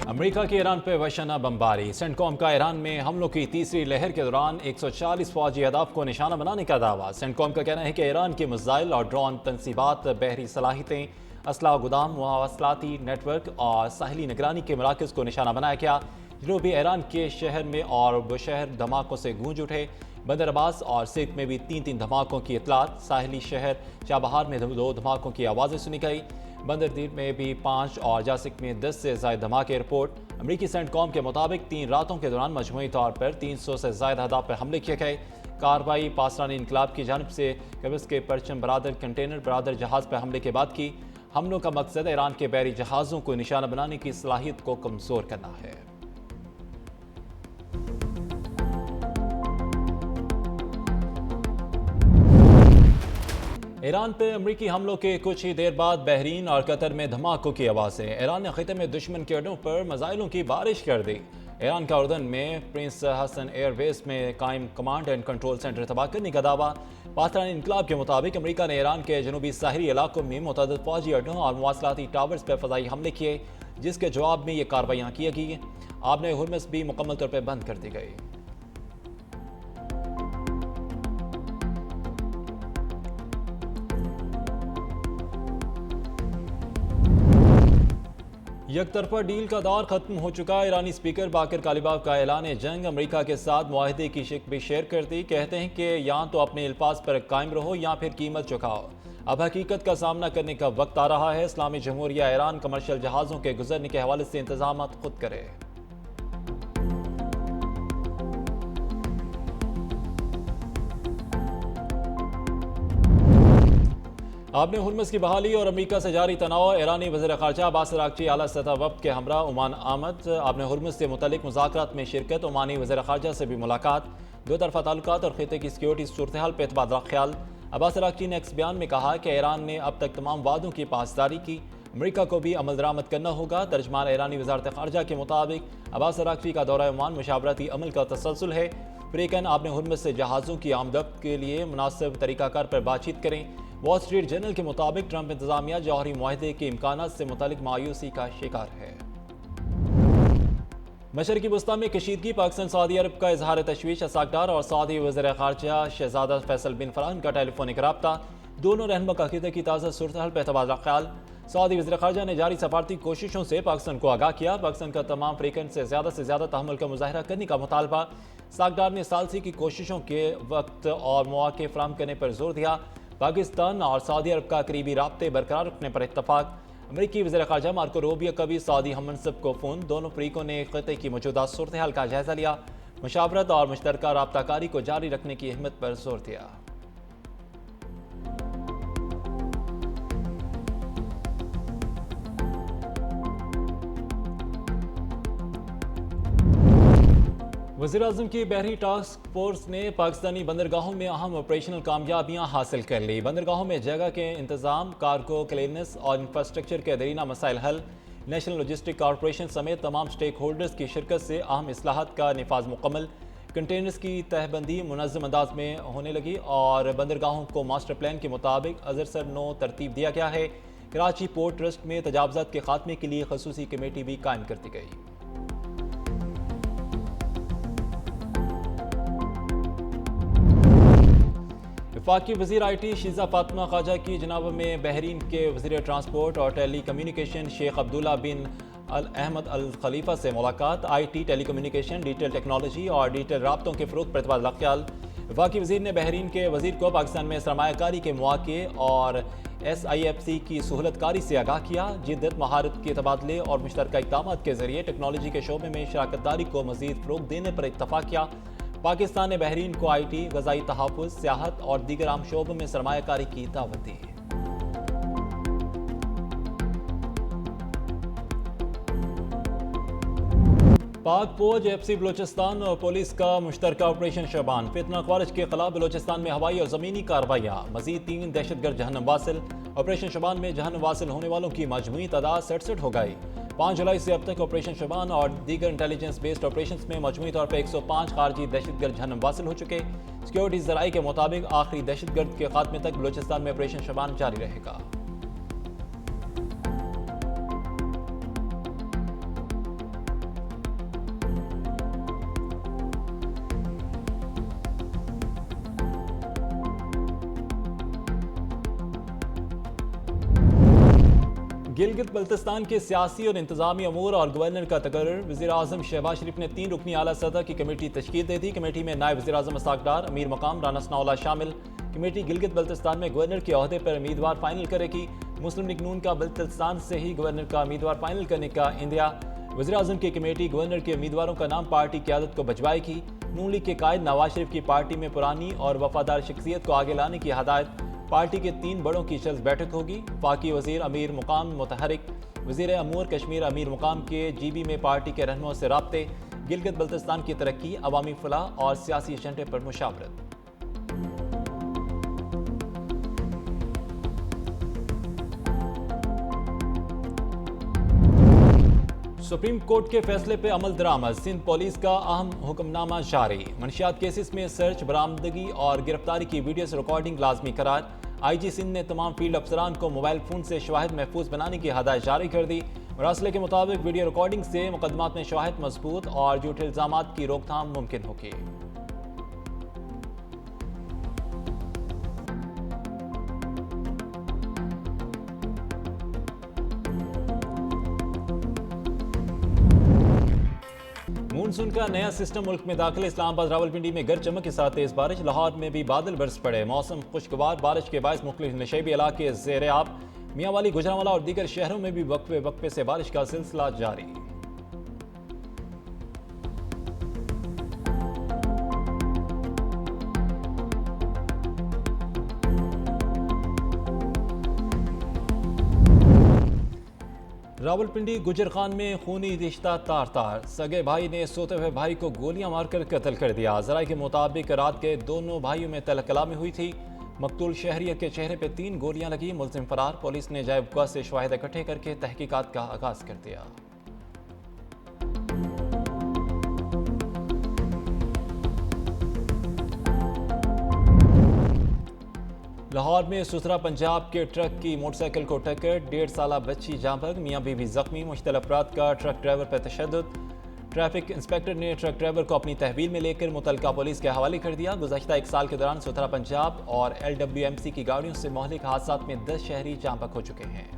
امریکہ کی ایران پہ وحشانہ بمباری۔ سینٹ کام کا ایران میں حملوں کی تیسری لہر کے دوران 140 فوجی اہداف کو نشانہ بنانے کا دعویٰ۔ سینٹ کام کا کہنا ہے کہ ایران کے میزائل اور ڈرون تنصیبات، بحری صلاحیتیں، اسلحہ گودام، مواصلاتی نیٹ ورک اور ساحلی نگرانی کے مراکز کو نشانہ بنایا گیا۔ جنوبی ایران کے شہر میں اور بشہر دھماکوں سے گونج اٹھے۔ بندر عباس اور سرت میں بھی تین دھماکوں کی اطلاعات۔ ساحلی شہر چابہار میں 2 دھماکوں کی آوازیں سنی گئی۔ بندردیر میں بھی 5 اور جاسک میں 10 سے زائد دھماکے رپورٹ۔ امریکی سینٹ کام کے مطابق 3 راتوں کے دوران مجموعی طور پر 300 سے زائد اہداف پر حملے کیے گئے۔ کارروائی پاسداران انقلاب کی جانب سے قبرص کے پرچم بردار کنٹینر بردار جہاز پر حملے کے بعد کی۔ حملوں کا مقصد ایران کے بحری جہازوں کو نشانہ بنانے کی صلاحیت کو کمزور کرنا ہے۔ ایران پہ امریکی حملوں کے کچھ ہی دیر بعد بحرین اور قطر میں دھماکوں کی آوازیں۔ ایران نے خطے میں دشمن کے اڈوں پر میزائلوں کی بارش کر دی۔ ایران کا اردن میں پرنس حسن ایئر بیس میں قائم کمانڈ اینڈ کنٹرول سینٹر تباہ کرنے کا دعویٰ۔ پاسداران انقلاب کے مطابق امریکہ نے ایران کے جنوبی ساحلی علاقوں میں متعدد فوجی اڈوں اور مواصلاتی ٹاورز پر فضائی حملے کیے، جس کے جواب میں یہ کارروائیاں کی گئی۔ آبِ ہرمز بھی مکمل طور پر بند کر دی گئی۔ یک طرفہ ڈیل کا دور ختم ہو چکا۔ ایرانی اسپیکر باقر کالیباف کا اعلان جنگ امریکہ کے ساتھ معاہدے کی شک بھی شیئر کر دی۔ کہتے ہیں کہ یا تو اپنے الفاظ پر قائم رہو یا پھر قیمت چکاؤ۔ اب حقیقت کا سامنا کرنے کا وقت آ رہا ہے۔ اسلامی جمہوریہ ایران کمرشل جہازوں کے گزرنے کے حوالے سے انتظامات خود کرے۔ آبِ ہرمز کی بحالی اور امریکہ سے جاری تناؤ۔ ایرانی وزیر خارجہ عباس اراغچی اعلیٰ سطح وفد کے ہمراہ عمان آمد۔ آبِ ہرمز سے متعلق مذاکرات میں شرکت۔ عمانی وزیر خارجہ سے بھی ملاقات۔ 2 طرفہ تعلقات اور خطے کی سیکیورٹی صورتحال پہ تبادلہ خیال۔ عباس اراغچی نے ایک بیان میں کہا کہ ایران نے اب تک تمام وعدوں کی پاسداری کی، امریکہ کو بھی عمل درآمد کرنا ہوگا۔ ترجمان ایرانی وزارت خارجہ کے مطابق عباس اراغچی کا دورہ عمان مشاورتی عمل کا تسلسل ہے۔ فریقین آبِ ہرمز سے جہازوں کی آمد و رفت کے لیے مناسب طریقہ کار پر بات چیت کریں۔ وال اسٹریٹ جرنل کے مطابق ٹرمپ انتظامیہ جوہری معاہدے کے امکانات سے متعلق مایوسی کا شکار ہے۔ مشرقی وسطیٰ میں کشیدگی۔ پاکستان سعودی عرب کا اظہار تشویش۔ اسحاق ڈار اور سعودی وزیر خارجہ شہزادہ فیصل بن فرحان کا ٹیلی فونک رابطہ۔ دونوں رہنما کا خطے کی تازہ صورتحال پہ تبادلہ خیال۔ سعودی وزیر خارجہ نے جاری سفارتی کوششوں سے پاکستان کو آگاہ کیا۔ پاکستان کا تمام فریقین سے زیادہ تحمل کا مظاہرہ کرنے کا مطالبہ۔ اسحاق ڈار نے ثالثی کی کوششوں کے وقت اور مواقع فراہم کرنے پر زور دیا۔ پاکستان اور سعودی عرب کا قریبی رابطے برقرار رکھنے پر اتفاق۔ امریکی وزیر خارجہ مارکو روبیو کا بھی سعودی ہم منصب کو فون۔ دونوں فریقوں نے خطے کی موجودہ صورتحال کا جائزہ لیا، مشاورت اور مشترکہ رابطہ کاری کو جاری رکھنے کی اہمیت پر زور دیا۔ وزیراعظم کی بحری ٹاسک فورس نے پاکستانی بندرگاہوں میں اہم آپریشنل کامیابیاں حاصل کر لی۔ بندرگاہوں میں جگہ کے انتظام، کارگو کلیئرنس اور انفراسٹرکچر کے دیرینہ مسائل حل۔ نیشنل لاجسٹک کارپوریشن سمیت تمام سٹیک ہولڈرز کی شرکت سے اہم اصلاحات کا نفاذ مکمل۔ کنٹینرز کی تہ بندی منظم انداز میں ہونے لگی اور بندرگاہوں کو ماسٹر پلان کے مطابق ازرسر نو ترتیب دیا گیا ہے۔ کراچی پورٹ ٹرسٹ میں تجاوزات کے خاتمے کے لیے خصوصی کمیٹی بھی قائم کر دی گئی۔ وفاقی وزیر آئی ٹی شیزہ فاطمہ خواجہ کی جناب میں بحرین کے وزیر ٹرانسپورٹ اور ٹیلی کمیونیکیشن شیخ عبداللہ بن احمد الخلیفہ سے ملاقات۔ IT, telecommunication, digital technology اور ڈیجیٹل رابطوں کے فروغ پر تبادلہ خیال۔ وفاقی وزیر نے بحرین کے وزیر کو پاکستان میں سرمایہ کاری کے مواقع اور SIFC کی سہولت کاری سے آگاہ کیا۔ جدت، مہارت کے تبادلے اور مشترکہ اقدامات کے ذریعے ٹیکنالوجی کے شعبے میں شراکت داری کو مزید فروغ دینے پر اتفاق کیا۔ پاکستان نے بحرین کو آئی ٹی، غذائی تحفظ، سیاحت اور دیگر اہم شعبوں میں سرمایہ کاری کی دعوت دی۔ پاک فوج، FCC بلوچستان اور پولیس کا مشترکہ آپریشن شبان۔ فتنہ خوارج کے خلاف بلوچستان میں ہوائی اور زمینی کارروائیاں۔ مزید 3 دہشت گرد جہنم واصل۔ آپریشن شبان میں جہنم واصل ہونے والوں کی مجموعی تعداد 67 ہو گئی۔ 5 جولائی سے اب تک آپریشن شبان اور دیگر انٹیلیجنس بیسڈ آپریشنز میں مجموعی طور پر 105 خارجی دہشت گرد جہنم واصل ہو چکے۔ سیکیورٹی ذرائع کے مطابق آخری دہشت گرد کے خاتمے تک بلوچستان میں آپریشن شبان جاری رہے گا۔ گلگت بلتستان کے سیاسی اور انتظامی امور اور گورنر کا تقرر۔ وزیر اعظم شہباز شریف نے 3 رکنی اعلیٰ سطح کی کمیٹی تشکیل دے دی۔ کمیٹی میں نائب وزیر اعظم اسحاق ڈار، امیر مقام رانا ثناء اللہ شامل۔ کمیٹی گلگت بلتستان میں گورنر کے عہدے پر امیدوار فائنل کرے گی۔ مسلم لیگ نون کا بلتستان سے ہی گورنر کا امیدوار فائنل کرنے کا اندیا۔ وزیر اعظم کی کمیٹی گورنر کے امیدواروں کا نام پارٹی قیادت کو بھجوائے گی۔ نون لیگ کے قائد نواز شریف کی پارٹی میں پرانی اور وفادار شخصیت کو آگے لانے کی ہدایت۔ پارٹی کے 3 بڑوں کی جلد بیٹھک ہوگی۔ وفاقی وزیر امیر مقام متحرک، وزیر امور کشمیر امیر مقام کے جی بی میں پارٹی کے رہنماؤں سے رابطے، گلگت بلتستان کی ترقی، عوامی فلاح اور سیاسی ایجنڈے پر مشاورت۔ سپریم کورٹ کے فیصلے پہ عمل درآمد، سندھ پولیس کا اہم حکم نامہ جاری۔ منشیات کیسز میں سرچ، برآمدگی اور گرفتاری کی ویڈیوز ریکارڈنگ لازمی قرار۔ آئی جی سندھ نے تمام فیلڈ افسران کو موبائل فون سے شواہد محفوظ بنانے کی ہدایت جاری کر دی۔ مراسلے کے مطابق ویڈیو ریکارڈنگ سے مقدمات میں شواہد مضبوط اور جھوٹے الزامات کی روک تھام ممکن ہوگی۔ مونسون کا نیا سسٹم ملک میں داخل، اسلام آباد راولپنڈی میں گرج چمک کے ساتھ تیز بارش، لاہور میں بھی بادل برس پڑے، موسم خوشگوار، بارش کے باعث مختلف نشیبی علاقے زیر آب، میاں والی، گوجرانوالہ اور دیگر شہروں میں بھی وقفے وقفے سے بارش کا سلسلہ جاری۔ راولپنڈی گجر خان میں خونی رشتہ تار تار، سگے بھائی نے سوتے ہوئے بھائی کو گولیاں مار کر قتل کر دیا۔ ذرائع کے مطابق رات کے دونوں بھائیوں میں تلہ کلامی ہوئی تھی۔ مقتول شہریت کے چہرے پہ 3 گولیاں لگی، ملزم فرار۔ پولیس نے جائے وقوع سے شواہد اکٹھے کر کے تحقیقات کا آغاز کر دیا۔ لاہور میں سسرا پنجاب کے ٹرک کی موٹر سائیکل کو ٹکر، 1.5 سالہ بچی جاں بحق، میاں بیوی زخمی، مشتعل افراد کا ٹرک ڈرائیور پر تشدد۔ ٹریفک انسپکٹر نے ٹرک ڈرائیور کو اپنی تحویل میں لے کر متعلقہ پولیس کے حوالے کر دیا۔ گزشتہ 1 سال کے دوران سسرا پنجاب اور LWMC کی گاڑیوں سے مہلک حادثات میں 10 شہری جاں بحق ہو چکے ہیں۔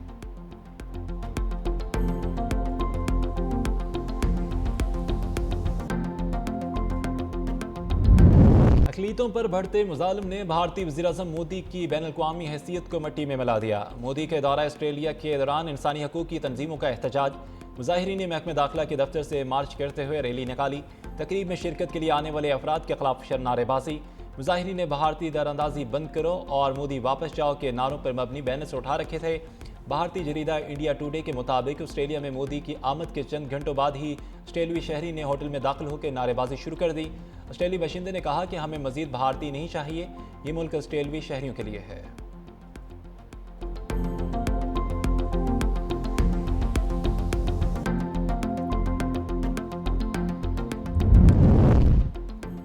اقلیتوں پر بڑھتے مظالم نے بھارتی وزیر اعظم مودی کی بین الاقوامی حیثیت کو مٹی میں ملا دیا۔ مودی کے دورہ آسٹریلیا کے دوران انسانی حقوق کی تنظیموں کا احتجاج، مظاہرین نے محکمہ داخلہ کے دفتر سے مارچ کرتے ہوئے ریلی نکالی۔ تقریب میں شرکت کے لیے آنے والے افراد کے خلاف نعرے بازی، مظاہرین نے بھارتی دراندازی بند کرو اور مودی واپس جاؤ کے نعروں پر مبنی بینرز اٹھا رکھے تھے۔ بھارتی جریدہ انڈیا ٹوڈے کے مطابق آسٹریلیا میں مودی کی آمد کے چند گھنٹوں بعد ہی آسٹریلوی شہری نے ہوٹل میں داخل ہو کے نعرے بازی شروع کر دی۔ آسٹریلوی باشندے نے کہا کہ ہمیں مزید بھارتی نہیں چاہیے، یہ ملک آسٹریلوی شہریوں کے لیے ہے۔